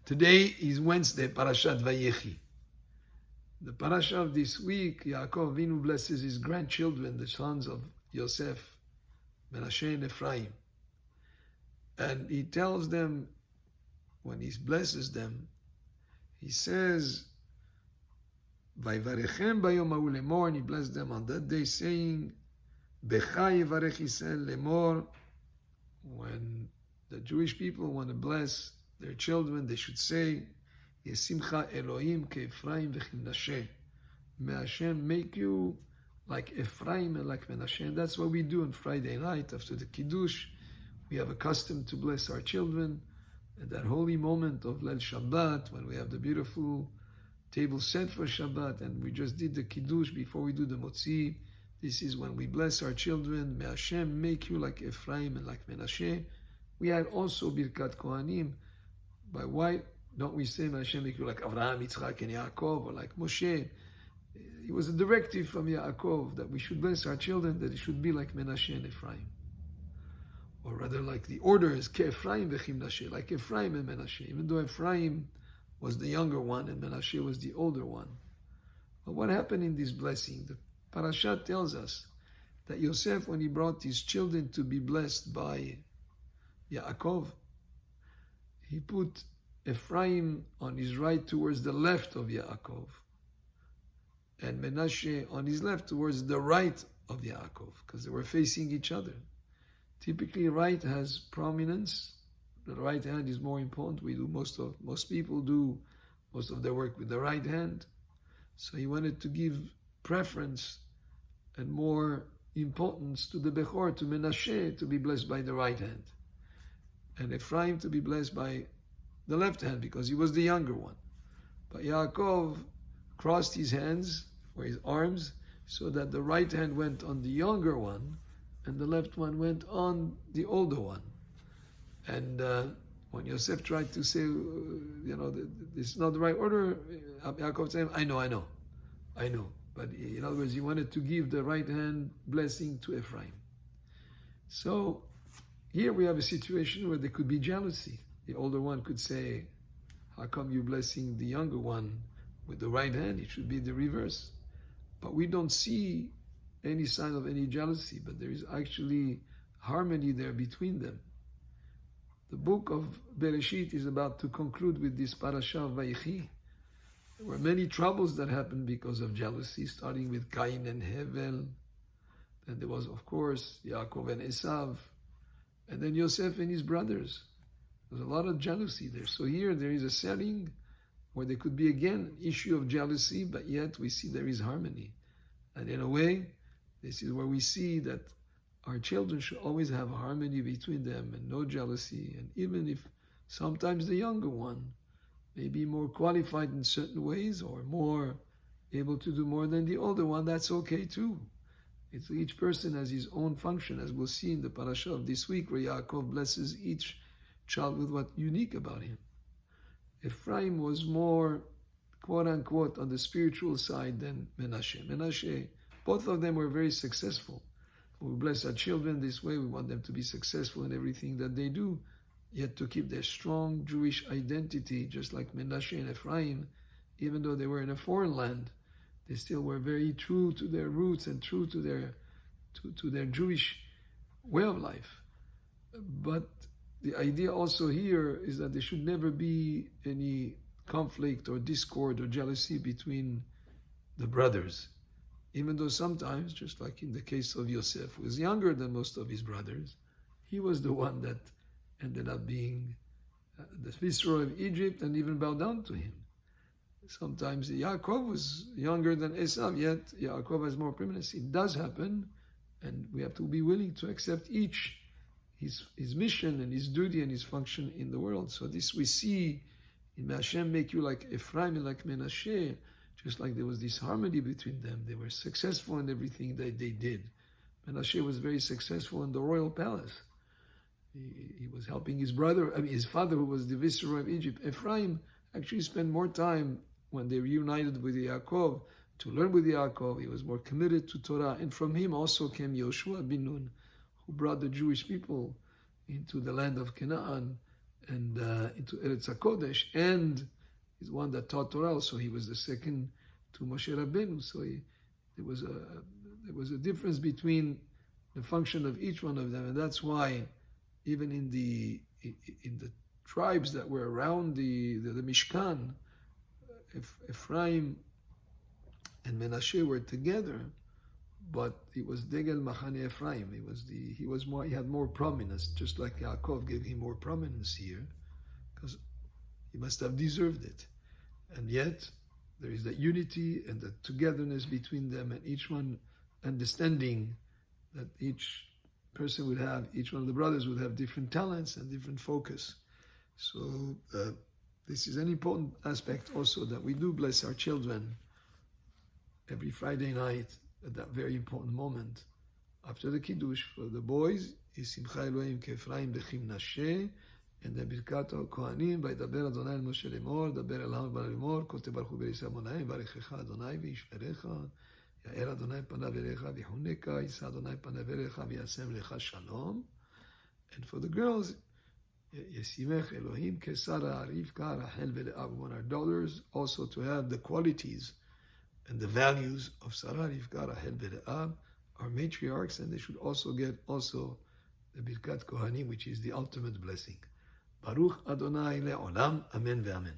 Today is Wednesday, Parashat Vayechi. The parasha of this week, Yaakov Avinu blesses his grandchildren, the sons of Yosef, Menashe and Ephraim. And he tells them, when he blesses them, he says, Vayivarechem bayom hahu lemor, and he blessed them on that day, saying, Becha yivarech Yisrael lemor. When the Jewish people want to bless their children, they should say, Yesimcha Elohim ke'Ephraim v'chimnashe. May Hashem make you like Ephraim and like Menashe. And that's what we do on Friday night after the Kiddush. We have a custom to bless our children at that holy moment of Leil Shabbat, when we have the beautiful table set for Shabbat, and we just did the Kiddush before we do the Motzi. This is when we bless our children. May Hashem make you like Ephraim and like Menashe. We had also Birkat Kohanim. By why don't we say, May Hashem make you like Avraham, Yitzchak, and Yaakov, or like Moshe? It was a directive from Yaakov that we should bless our children, that it should be like Menashe and Ephraim. Or rather, like the order is Ke-Ephraim v'chimnashe, like Ephraim and Menashe, even though Ephraim was the younger one and Menashe was the older one. But what happened in this blessing? The Parashat tells us that Yosef, when he brought his children to be blessed by Yaakov, he put Ephraim on his right towards the left of Yaakov, and Menashe on his left towards the right of Yaakov, because they were facing each other. Typically, right has prominence. The right hand is more important. Most people do most of their work with the right hand. So he wanted to give preference and more importance to the Bechor, to Menashe, to be blessed by the right hand, and Ephraim to be blessed by the left hand, because he was the younger one. But Yaakov crossed his hands, or his arms, so that the right hand went on the younger one, and the left one went on the older one. And when Yosef tried to say, this is not the right order, Yaakov said, I know. But in other words, he wanted to give the right hand blessing to Ephraim. So here we have a situation where there could be jealousy. The older one could say, how come you're blessing the younger one with the right hand? It should be the reverse. But we don't see any sign of any jealousy, but there is actually harmony there between them. The book of Bereshit is about to conclude with this parasha of Vayechi. There were many troubles that happened because of jealousy, starting with Cain and Hevel. Then there was, of course, Yaakov and Esav, and then Yosef and his brothers. There's a lot of jealousy there. So here there is a setting where there could be again an issue of jealousy, but yet we see there is harmony. And in a way, this is where we see that our children should always have harmony between them and no jealousy. And even if sometimes the younger one may be more qualified in certain ways or more able to do more than the older one, that's okay too. Each person has his own function, as we'll see in the parasha of this week, where Yaakov blesses each child with what's unique about him. Ephraim was more, quote-unquote, on the spiritual side than Menashe. Menashe, both of them were very successful. We bless our children this way. We want them to be successful in everything that they do, yet to keep their strong Jewish identity, just like Menashe and Ephraim. Even though they were in a foreign land, they still were very true to their roots and true to their Jewish way of life. But the idea also here is that there should never be any conflict or discord or jealousy between the brothers. Even though sometimes, just like in the case of Yosef, who was younger than most of his brothers, he was the one that ended up being the viceroy of Egypt and even bowed down to him. Sometimes Yaakov was younger than Esav, yet Yaakov has more preeminence. It does happen, and we have to be willing to accept each his mission and his duty and his function in the world. So this we see in Hashem make you like Ephraim and like Menashe, just like there was this harmony between them. They were successful in everything that they did. Menashe was very successful in the royal palace. He was helping his father, who was the viceroy of Egypt. Ephraim actually spent more time when they reunited with Yaakov to learn with Yaakov. He was more committed to Torah, and from him also came Yoshua bin Nun, who brought the Jewish people into the land of Canaan and into Eretz HaKodesh, and he's one that taught Torah. So he was the second to Moshe Rabbeinu. So there was a difference between the function of each one of them, and that's why even in the tribes that were around the Mishkan, Ephraim and Menashe were together, but it was Degel Machane Ephraim. He had more prominence, just like Yaakov gave him more prominence here, because he must have deserved it. And yet there is that unity and the togetherness between them, and each one understanding that each person would have, each one of the brothers would have different talents and different focus. So this is an important aspect also, that we do bless our children every Friday night at that very important moment. After the Kiddush, for the boys, is Simcha Elohim Kefraim Bechim Nashe, and the Birkat HaKohanim, Vaydaber Adonai El Moshe Lemor, Daber El Ham Lemor, Kote Baruch Hu Bereis Amonai, Varechecha Adonai V'Yishmerecha, Ya'er Adonai Panav Elecha V'Yihuneka, Yisa Adonai Panav Elecha V'Yasem Lecha Shalom. And for the girls, Yesimech Elohim Kesara Rivka Rachel Ve'Le'ah. We want our daughters also to have the qualities and the values of Sarah, Rivka, Rachel Ve'Le'ah, our matriarchs, and they should also get the Birkat Kohanim, which is the ultimate blessing. Baruch Adonai Le'olam, Amen ve'Amen.